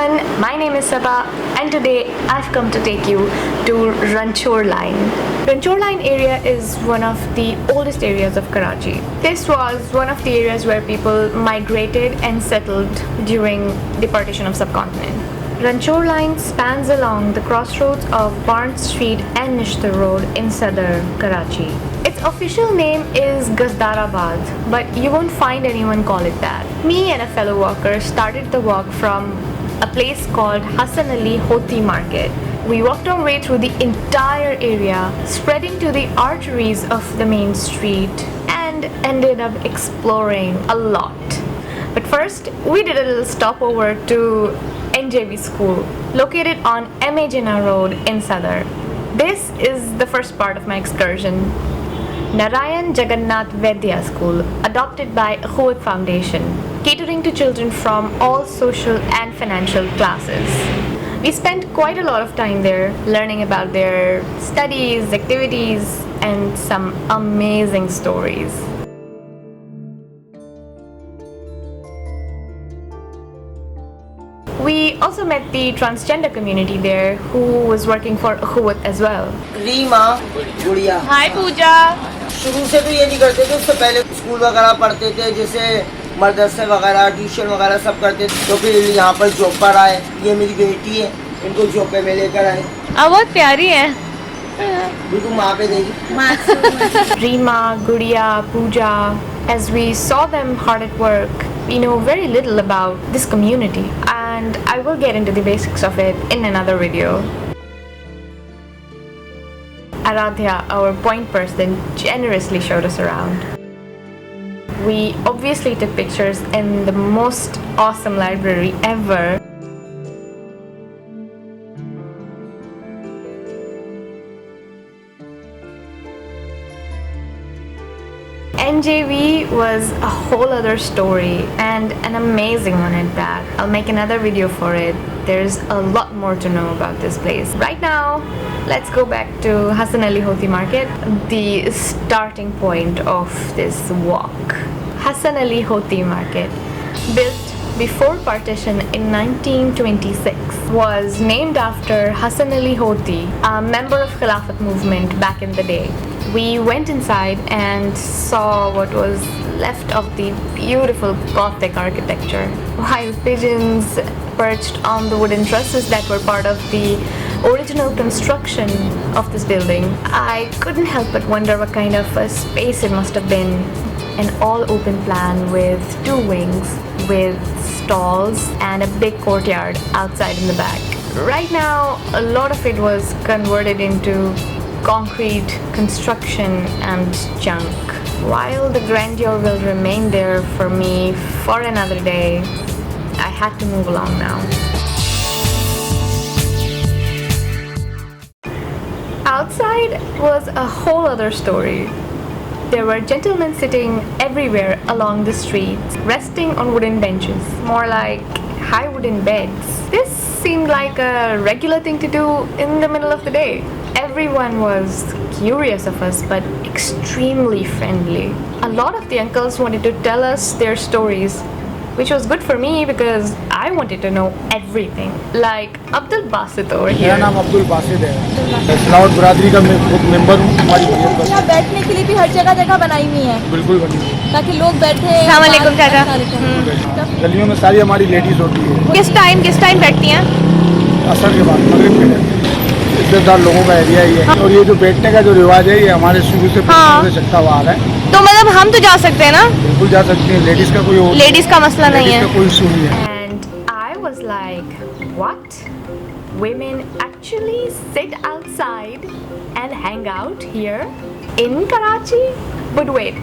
everyone, my name is Sabah and today I've come to take you to Ranchorline. Ranchorline area is one of the oldest areas of Karachi. This was one of the areas where people migrated and settled during the partition of subcontinent. Ranchorline spans along the crossroads of Malbar Street and Nishtar Road in Sadr, Karachi. Its official name is Gazdarabad, but you won't find anyone call it that. Me and a fellow walker started the walk from a place called Hasanali Hoti Market. We walked our way through the entire area, spreading to the arteries of the main street, and ended up exploring a lot. But first, we did a little stopover to NJV School, located on MA Jinnah Road in Sadr. This is the first part of my excursion. Narayan Jagannath Vedya School, adopted by Ukhuwat Foundation, catering to children from all social and financial classes. We spent quite a lot of time there, learning about their studies, activities, and some amazing stories. We also met the transgender community there, who was working for Ukhuwat as well. Reema, गुड़िया। Hi Pooja. शुरू से तो ये नहीं करते थे, उससे पहले स्कूल वगैरह पढ़ते थे, जैसे मदरसे वगैरह, ट्यूशन वगैरह सब करते थे। तो फिर यहाँ पर जॉब पर आए। ये मेरी बेटी है, इनको जॉब पे में लेकर आए। बहुत प्यारी है। बिल्कुल माँ पे देगी। Rima, Gudiya, Pooja, as we saw them hard at work, we know very little about this community, and I will get into the basics of it in another video. Aradhya, our point person, generously showed us around. We obviously took pictures in the most awesome library ever. NJV was a whole other story, and an amazing one at that. I'll make another video for it. There's a lot more to know about this place. Right now, let's go back to Hasanali Hoti Market, the starting point of this walk. Hasanali Hoti Market, built before partition in 1926, was named after Hasanali Hoti, a member of Khilafat movement back in the day. We went inside and saw what was left of the beautiful Gothic architecture. Wild pigeons perched on the wooden trusses that were part of the original construction of this building. I couldn't help but wonder what kind of a space it must have been. An all-open plan with two wings, with stalls and a big courtyard outside in the back. Right now, a lot of it was converted into concrete construction and junk. While the grandeur will remain there for me for another day, I had to move along now. Outside was a whole other story. There were gentlemen sitting everywhere along the streets, resting on wooden benches, more like high wooden beds. This seemed like a regular thing to do in the middle of the day. Everyone was curious of us, but extremely friendly. A lot of the uncles wanted to tell us their stories, which was good for me because I wanted to know everything. Like Abdul Basit over here. मेरा नाम अब्दुल बासित है। सिलावत बरादरी का मैं member हूँ। हमारी यहाँ बैठने के लिए भी हर जगह जगह बनाई हुई है। बिल्कुल बनी हुई है। ताकि लोग बैठे। अस्सलाम वालेकुम चाचा। गलियों में सारी हमारी लेडीज होती है। किस टाइम बैठती हैं? असर के बाद मगरिब के टाइम। इज्जतदार लोगों का एरिया ही है। और ये जो बैठने का जो रिवाज है, ये हमारे शुरू से चलता हुआ आ रहा है। तो मतलब हम तो जा सकते हैं ना? बिल्कुल जा सकते हैं। लेडीज का कोई लेडीज का मसला नहीं है। कोई इशू नहीं है। And I was like, what? Women actually sit outside and hang out here in Karachi? But wait,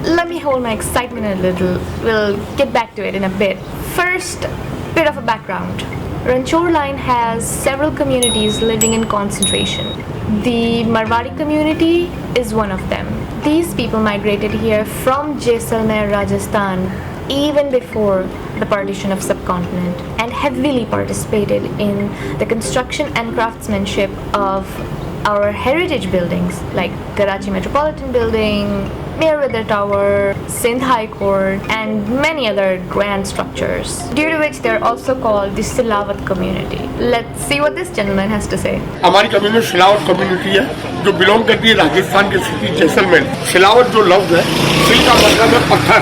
let me hold my excitement a little. We'll get back to it in a bit. First, bit of a background. Ranchorline has several communities living in concentration. The Marwari community is one of them. These people migrated here from Jaisalmer, Rajasthan, even before the partition of subcontinent, and heavily participated in the construction and craftsmanship of our heritage buildings like Karachi Metropolitan Building, Mayweather Tower, Sindh High Court, and many other grand structures, due to which they're also called the Silawat community. Let's see what this gentleman has to say. हमारी community Silawat community है जो belong करती है राजस्थान के city Jaisalmer. Silawat जो लफ्ज है, सिल का मतलब है पत्थर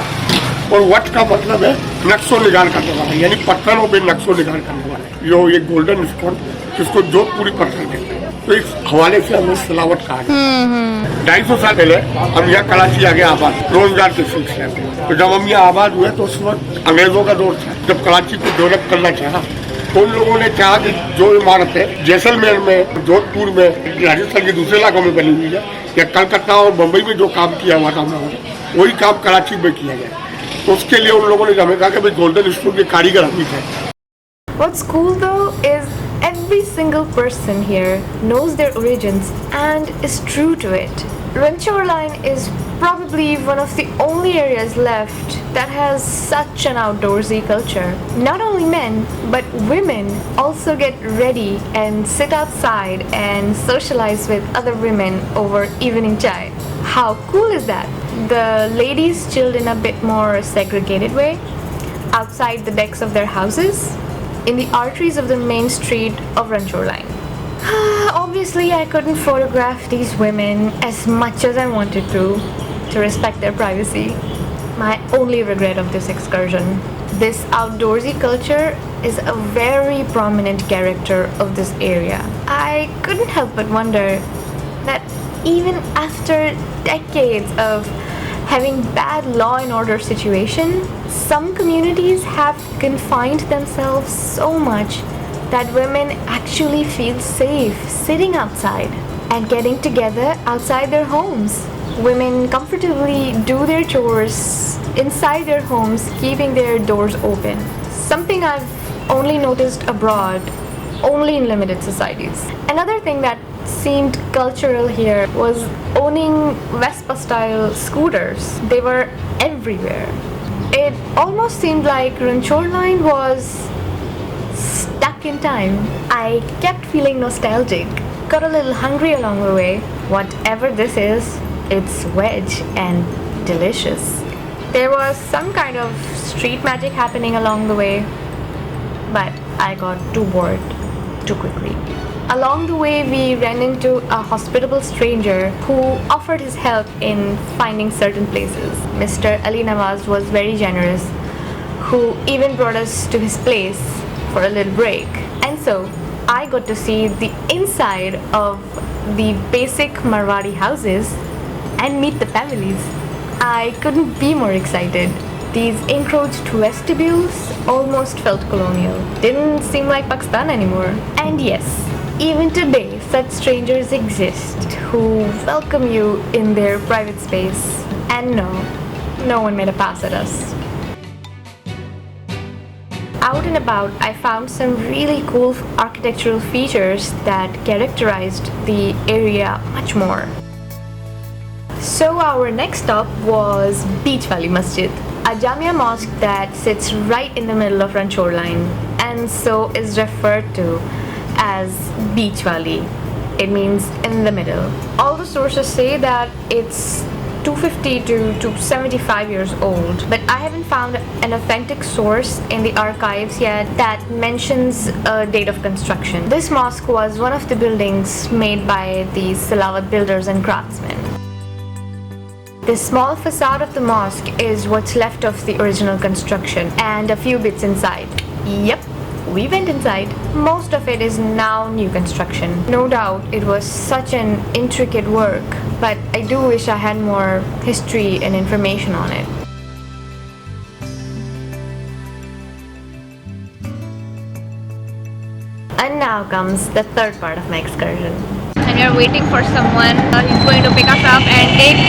और वट का मतलब है नक्शो निगार करने वाला, यानी पत्थरों पे नक्शो निगार करने वाला। यो ये गोल्डन स्पॉट जिसको जोधपुरी पत्थर कहते हैं, तो इस हवाले से हमें सिलावट कहा है। 250 साल पहले हम यहाँ कराची आ गए आबाद, रोजगार के सिलसिले में। तो जब हम यहाँ आबाद हुए तो उस वक्त अंग्रेजों का दौर था, जब कराची को डेवलप करना चाहा तो उन लोगों ने चाहा कि जो इमारतें जैसलमेर में, जोधपुर में, राजस्थान के दूसरे इलाकों में बनी हुई है या कलकत्ता और मुंबई में जो काम किया हुआ था वही काम कराची में किया गया। तो उसके लिए उन लोगों ने हमें कहा कि भाई गोल्डन स्पून के कारीगर हम ही थे। What's cool though is every single person here knows their origins and is true to it. Ranchorline is probably one of the only areas left that has such an outdoorsy culture. Not only men, but women also get ready and sit outside and socialize with other women over evening chai. How cool is that? The ladies chilled in a bit more segregated way outside the decks of their houses in the arteries of the main street of Ranchorline. Obviously, I couldn't photograph these women as much as I wanted to respect their privacy. My only regret of this excursion. This outdoorsy culture is a very prominent character of this area. I couldn't help but wonder that even after decades of having bad law and order situation, some communities have confined themselves so much that women actually feel safe sitting outside and getting together outside their homes. Women comfortably do their chores inside their homes, keeping their doors open. Something I've only noticed abroad, only in limited societies. Another thing that seemed cultural here was owning Vespa-style scooters. They were everywhere. It almost seemed like Ranchorline was stuck in time. I kept feeling nostalgic, got a little hungry along the way. Whatever this is, it's veg and delicious. There was some kind of street magic happening along the way, but I got too bored too quickly. Along the way, we ran into a hospitable stranger who offered his help in finding certain places. Mr. Ali Nawaz was very generous, who even brought us to his place for a little break. And so, I got to see the inside of the basic Marwari houses and meet the families. I couldn't be more excited. These encroached vestibules almost felt colonial. Didn't seem like Pakistan anymore. And yes, even today, such strangers exist who welcome you in their private space. And no one made a pass at us. Out and about, I found some really cool architectural features that characterized the area much more. So our next stop was Beach Valley Masjid, a Jamia mosque that sits right in the middle of Ranchorline and so is referred to as Beach Valley. It means in the middle. All the sources say that it's 250 to 275 years old, but I haven't found an authentic source in the archives yet that mentions a date of construction. This mosque was one of the buildings made by the Silawat builders and craftsmen. The small facade of the mosque is what's left of the original construction and a few bits inside. Yep, we went inside. Most of it is now new construction. No doubt it was such an intricate work, but I do wish I had more history and information on it. And now comes the third part of my excursion. And we are waiting for someone. He's going to pick us up and take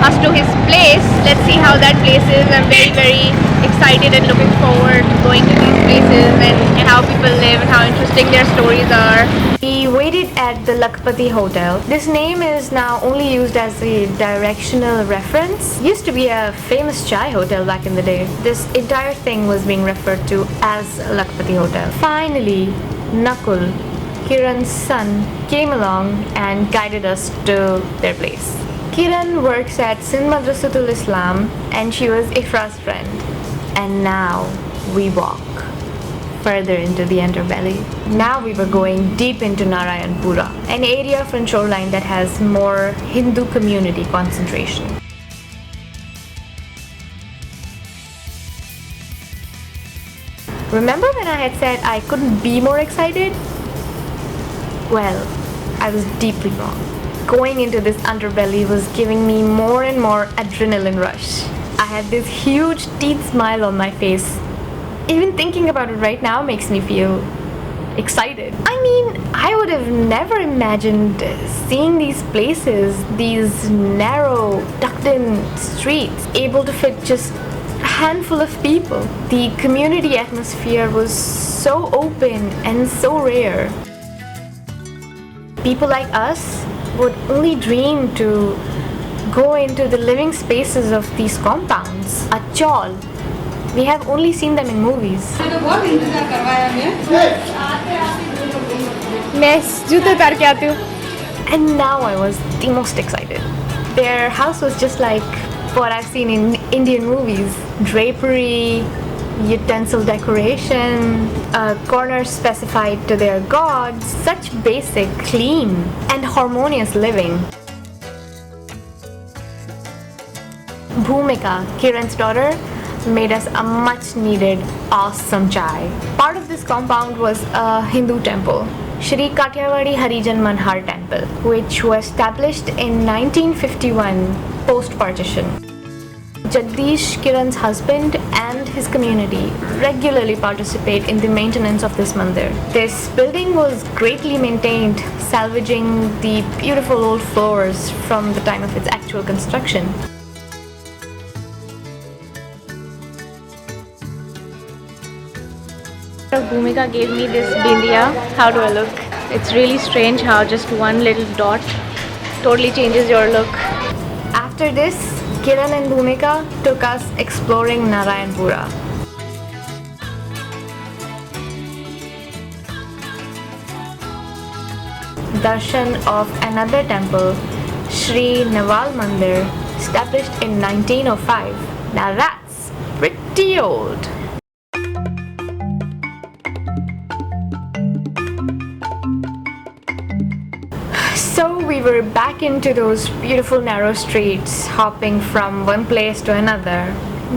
us to his place. Let's see how that place is. I'm very, very excited and looking forward to going to these places and how people live and how interesting their stories are. We waited at the Lakpati Hotel. This name is now only used as a directional reference. Used to be a famous chai hotel back in the day. This entire thing was being referred to as Lakpati Hotel. Finally, Nakul, Kiran's son came along and guided us to their place. Kiran works at Sindh Madrasatul Islam and she was Ifra's friend. And now we walk further into the underbelly. Now we were going deep into Narayanpura, an area of Ranchorline that has more Hindu community concentration. Remember when I had said I couldn't be more excited? Well, I was deeply wrong. Going into this underbelly was giving me more and more adrenaline rush. I had this huge teeth smile on my face. Even thinking about it right now makes me feel excited. I mean, I would have never imagined seeing these places, these narrow, tucked-in streets, able to fit just a handful of people. The community atmosphere was so open and so rare. People like us would only dream to go into the living spaces of these compounds. A chawl. We have only seen them in movies. And now I was the most excited. Their house was just like what I've seen in Indian movies. Drapery, utensil decoration, a corner specified to their gods. Such basic, clean, and harmonious living. Bhumika, Kiran's daughter, made us a much needed awesome chai. Part of this compound was a Hindu temple, Shri Kathiawadi Harijan Manhar Temple, which was established in 1951 post-partition. Jagdish, Kiran's husband, and his community regularly participate in the maintenance of this mandir. This building was greatly maintained, salvaging the beautiful old floors from the time of its actual construction. Bhumika gave me this bindiya. How do I look? It's really strange how just one little dot totally changes your look. After this, Kiran and Bhumika took us exploring Narayanpura. Darshan of another temple, Shri Nawal Mandir, established in 1905. Now that's pretty old. So we were back into those beautiful narrow streets, hopping from one place to another.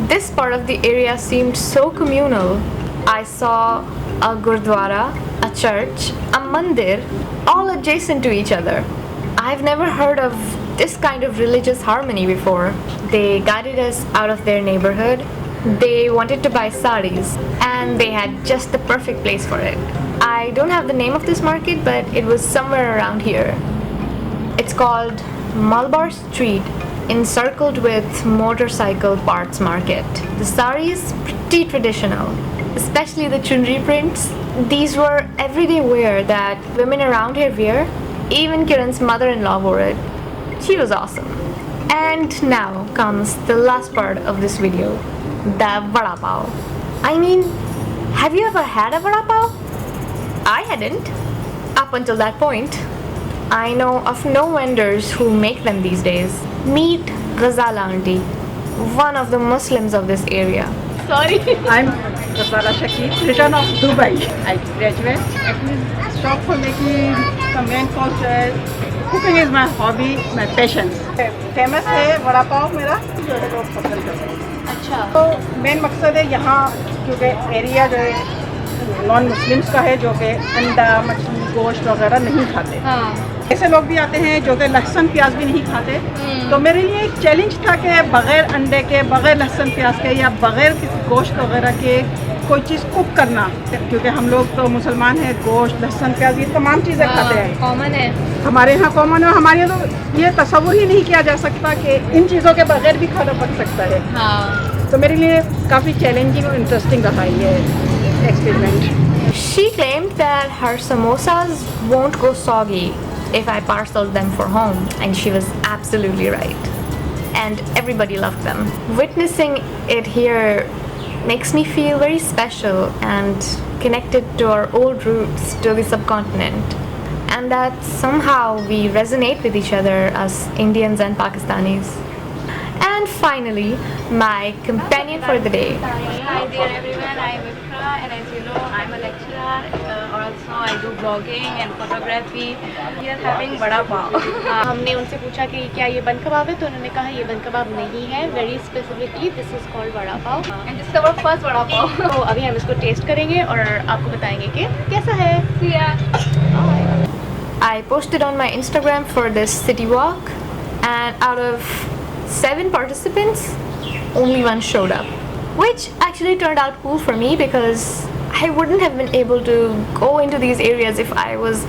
This part of the area seemed so communal. I saw a gurdwara, a church, a mandir, all adjacent to each other. I've never heard of this kind of religious harmony before. They guided us out of their neighborhood. They wanted to buy saris, and they had just the perfect place for it. I don't have the name of this market, but it was somewhere around here. It's called Malbar Street, encircled with motorcycle parts market. The saris, pretty traditional, especially the chunri prints. These were everyday wear that women around here wear. Even Kiran's mother-in-law wore it. She was awesome. And now comes the last part of this video, the WARAPAO. I mean, have you ever had a WARAPAO? I hadn't, up until that point. I know of no vendors who make them these days. Meet Ghazala auntie, one of the Muslims of this area. Sorry. I'm Ghazala Shakib, return of Dubai. I graduate. Actually, shop for making the main course cooking is my hobby, my passion. Famous है वड़ा पाव मेरा जो है लोग पसंद करते हैं. अच्छा. तो मेन मकसद है यहाँ क्योंकि एरिया जो है नॉन मुस्लिम्स का है जो कि अंडा मछली गोश्त वगैरह नहीं खाते. हाँ. ऐसे लोग भी आते हैं जो कि लहसुन प्याज भी नहीं खाते. तो मेरे लिए एक चैलेंज था कि बग़ैर अंडे के, बग़ैर लहसुन प्याज के या बग़ैर किसी गोश्त वगैरह के कोई चीज़ कुक करना, क्योंकि हम लोग तो मुसलमान हैं, गोश्त लहसुन प्याज ये तमाम चीज़ें खाते हैं. कॉमन है हमारे यहाँ, कॉमन है हमारे यहाँ. तो ये तस्वुर ही नहीं किया जा सकता कि इन चीज़ों के बगैर भी खाना पक सकता है. हाँ. तो मेरे लिए काफ़ी चैलेंजिंग और इंटरेस्टिंग रहा ये experiment. She claimed that her samosas won't go soggy if I parceled them for home, and she was absolutely right. And everybody loved them. Witnessing it here makes me feel very special and connected to our old roots to the subcontinent, and that somehow we resonate with each other as Indians and Pakistanis. And finally, my companion for the day. Hi there everyone, I am Ifra, and as you know I am a lecturer, also I do blogging and photography. We are having vada pav. हमने उनसे पूछा कि क्या ये बन कबाब है, तो उन्होंने कहा ये बन कबाब नहीं है. Very specifically, this is called vada pav. And this is our first vada pav. तो अभी हम इसको टेस्ट करेंगे और आपको बताएंगे कि कैसा है. See ya. I posted on my Instagram for this city walk, and out of 7 participants, only 1 showed up, which actually turned out cool for me because I wouldn't have been able to go into these areas if I was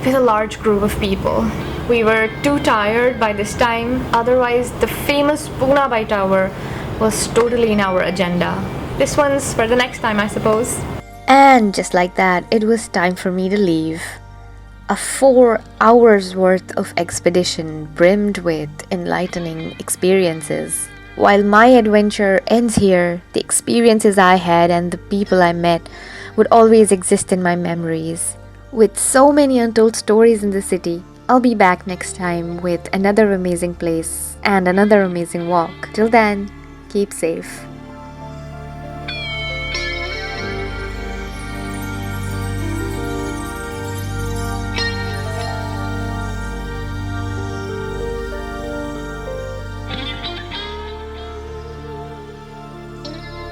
with a large group of people. We were too tired by this time, otherwise the famous Pune Bai Tower was totally in our agenda. This one's for the next time, I suppose. And just like that, it was time for me to leave. A 4 hours worth of expedition brimmed with enlightening experiences. While my adventure ends here, the experiences I had and the people I met would always exist in my memories. With so many untold stories in the city, I'll be back next time with another amazing place and another amazing walk. Till then, keep safe.